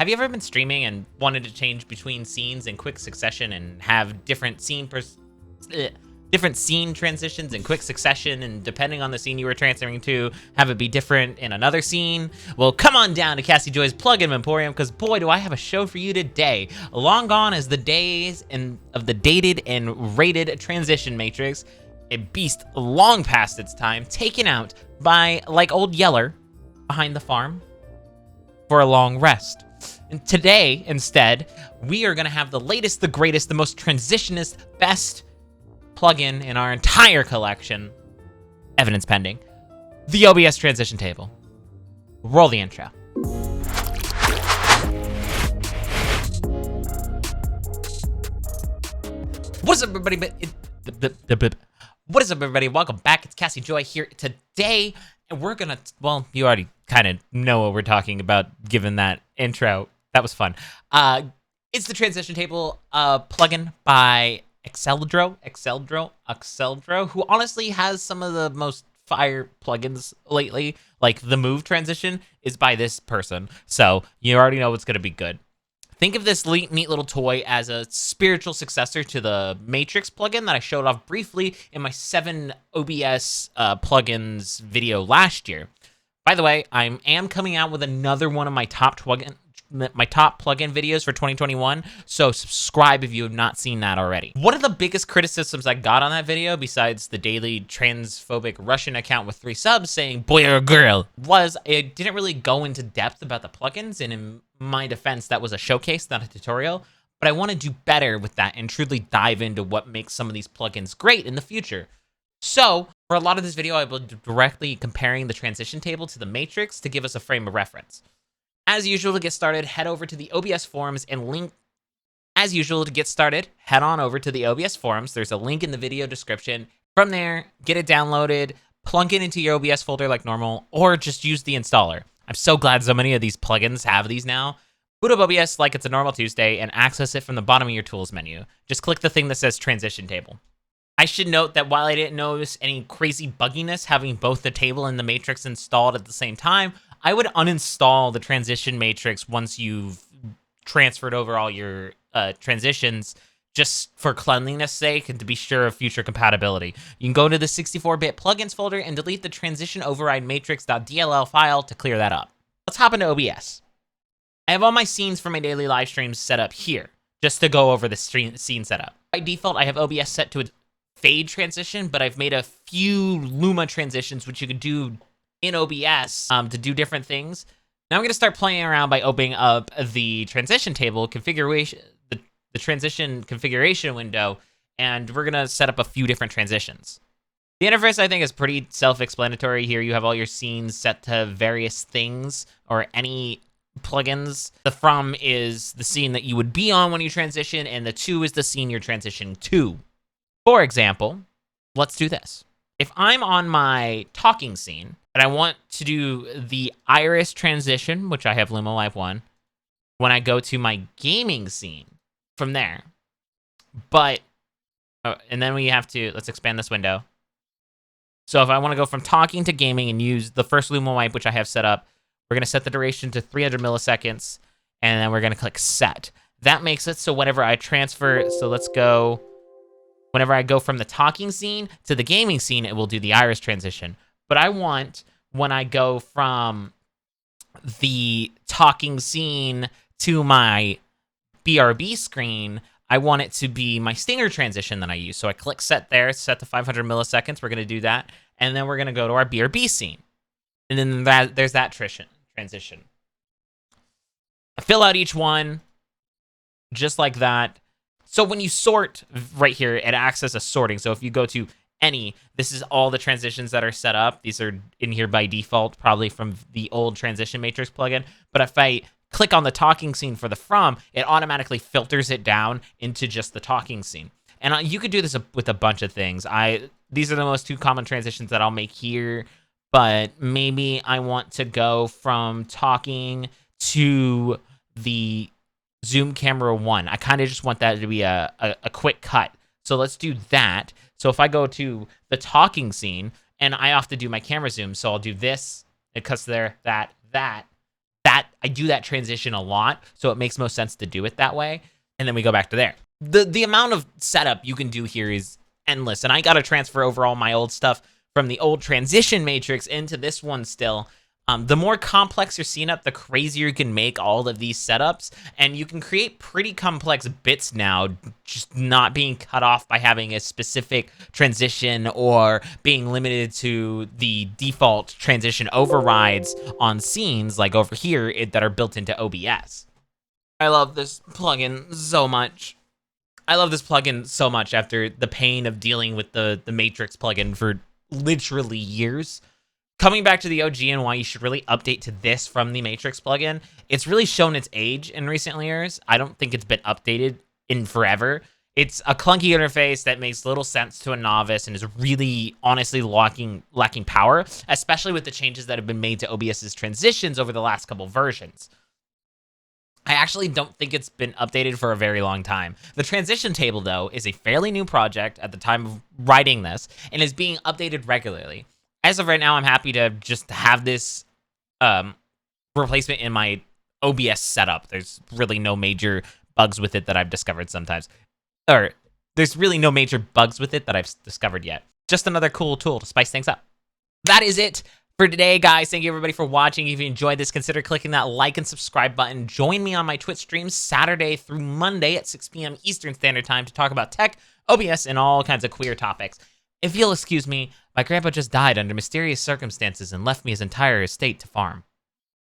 Have you ever been streaming and wanted to change between scenes in quick succession and have different scene transitions in quick succession, and depending on the scene you were transferring to, have it be different in another scene? Well, come on down to Cassie Joy's Plugin Emporium, because boy, do I have a show for you today. Long gone is the days of the dated and rated transition matrix, a beast long past its time, taken out by, like old Yeller, behind the farm for a long rest. And today, instead, we are going to have the latest, the greatest, the most transitionist, best plugin in our entire collection, evidence pending, the OBS transition table. Roll the intro. What is up, everybody? What is up, everybody? Welcome back. It's Cassie Joy here today, and we're gonna, well, you already kind of know what we're talking about given that intro. That was fun. It's the transition table plugin by Exceldro, who honestly has some of the most fire plugins lately. Like the move transition is by this person, so you already know it's gonna be good. Think of this neat little toy as a spiritual successor to the Matrix plugin that I showed off briefly in my 7 OBS plugins video last year. By the way, I am coming out with another one of my top plugin videos for 2021, so subscribe if you have not seen that already. One of the biggest criticisms I got on that video, besides the daily transphobic Russian account with 3 subs saying boy or girl, was it didn't really go into depth about the plugins, and in my defense, that was a showcase, not a tutorial, but I want to do better with that and truly dive into what makes some of these plugins great in the future. So, for a lot of this video, I will be directly comparing the transition table to the Matrix to give us a frame of reference. As usual, to get started, head over to the OBS forums and link. As usual, to get started, head on over to the OBS forums. There's a link in the video description. From there, get it downloaded, plunk it into your OBS folder like normal, or just use the installer. I'm so glad so many of these plugins have these now. Boot up OBS like it's a normal Tuesday and access it from the bottom of your tools menu. Just click the thing that says transition table. I should note that while I didn't notice any crazy bugginess having both the table and the matrix installed at the same time, I would uninstall the transition matrix once you've transferred over all your transitions, just for cleanliness sake and to be sure of future compatibility. You can go to the 64-bit plugins folder and delete the transition override matrix.dll file to clear that up. Let's hop into OBS. I have all my scenes for my daily live streams set up here, just to go over the scene setup. By default, I have OBS set to a fade transition, but I've made a few Luma transitions, which you could do in OBS to do different things. Now I'm going to start playing around by opening up the transition table configuration, the transition configuration window, and we're going to set up a few different transitions. The interface, I think, is pretty self-explanatory here. You have all your scenes set to various things or any plugins. The from is the scene that you would be on when you transition, and the to is the scene you're transitioning to. For example, let's do this. If I'm on my talking scene, and I want to do the iris transition, which I have Luma Live 1, when I go to my gaming scene from there. But, and then we have to, let's expand this window. So if I want to go from talking to gaming and use the first Luma wipe, which I have set up, we're going to set the duration to 300 milliseconds, and then we're going to click set. That makes it so whenever I transfer, so let's go, whenever I go from the talking scene to the gaming scene, it will do the iris transition. But I want, when I go from the talking scene to my BRB screen, I want it to be my stinger transition that I use. So I click set there, set to 500 milliseconds. We're going to do that. And then we're going to go to our BRB scene. And then there's that transition. I fill out each one just like that. So when you sort right here, it acts as a sorting. So if you go to any, this is all the transitions that are set up. These are in here by default, probably from the old transition matrix plugin. But if I click on the talking scene for the from, it automatically filters it down into just the talking scene. And you could do this with a bunch of things. These are the most 2 common transitions that I'll make here. But maybe I want to go from talking to the zoom camera 1. I kind of just want that to be a quick cut. So let's do that. So if I go to the talking scene, and I have to do my camera zoom, so I'll do this, it cuts there, that. I I do that transition a lot, so it makes most sense to do it that way. And then we go back to there. The amount of setup you can do here is endless. And I got to transfer over all my old stuff from the old transition matrix into this one still. The more complex your scene up, the crazier you can make all of these setups. And you can create pretty complex bits now, just not being cut off by having a specific transition or being limited to the default transition overrides on scenes like over here that are built into OBS. I love this plugin so much. I love this plugin so much after the pain of dealing with the Matrix plugin for literally years. Coming back to the OG and why you should really update to this from the Matrix plugin, it's really shown its age in recent years. I don't think it's been updated in forever. It's a clunky interface that makes little sense to a novice and is really, honestly, lacking power, especially with the changes that have been made to OBS's transitions over the last couple versions. I actually don't think it's been updated for a very long time. The transition table, though, is a fairly new project at the time of writing this and is being updated regularly. As of right now, I'm happy to just have this replacement in my OBS setup. There's really no major bugs with it that I've discovered sometimes. Or, there's really no major bugs with it that I've discovered yet. Just another cool tool to spice things up. That is it for today, guys. Thank you, everybody, for watching. If you enjoyed this, consider clicking that like and subscribe button. Join me on my Twitch streams Saturday through Monday at 6 p.m. Eastern Standard Time to talk about tech, OBS, and all kinds of queer topics. If you'll excuse me, my grandpa just died under mysterious circumstances and left me his entire estate to farm.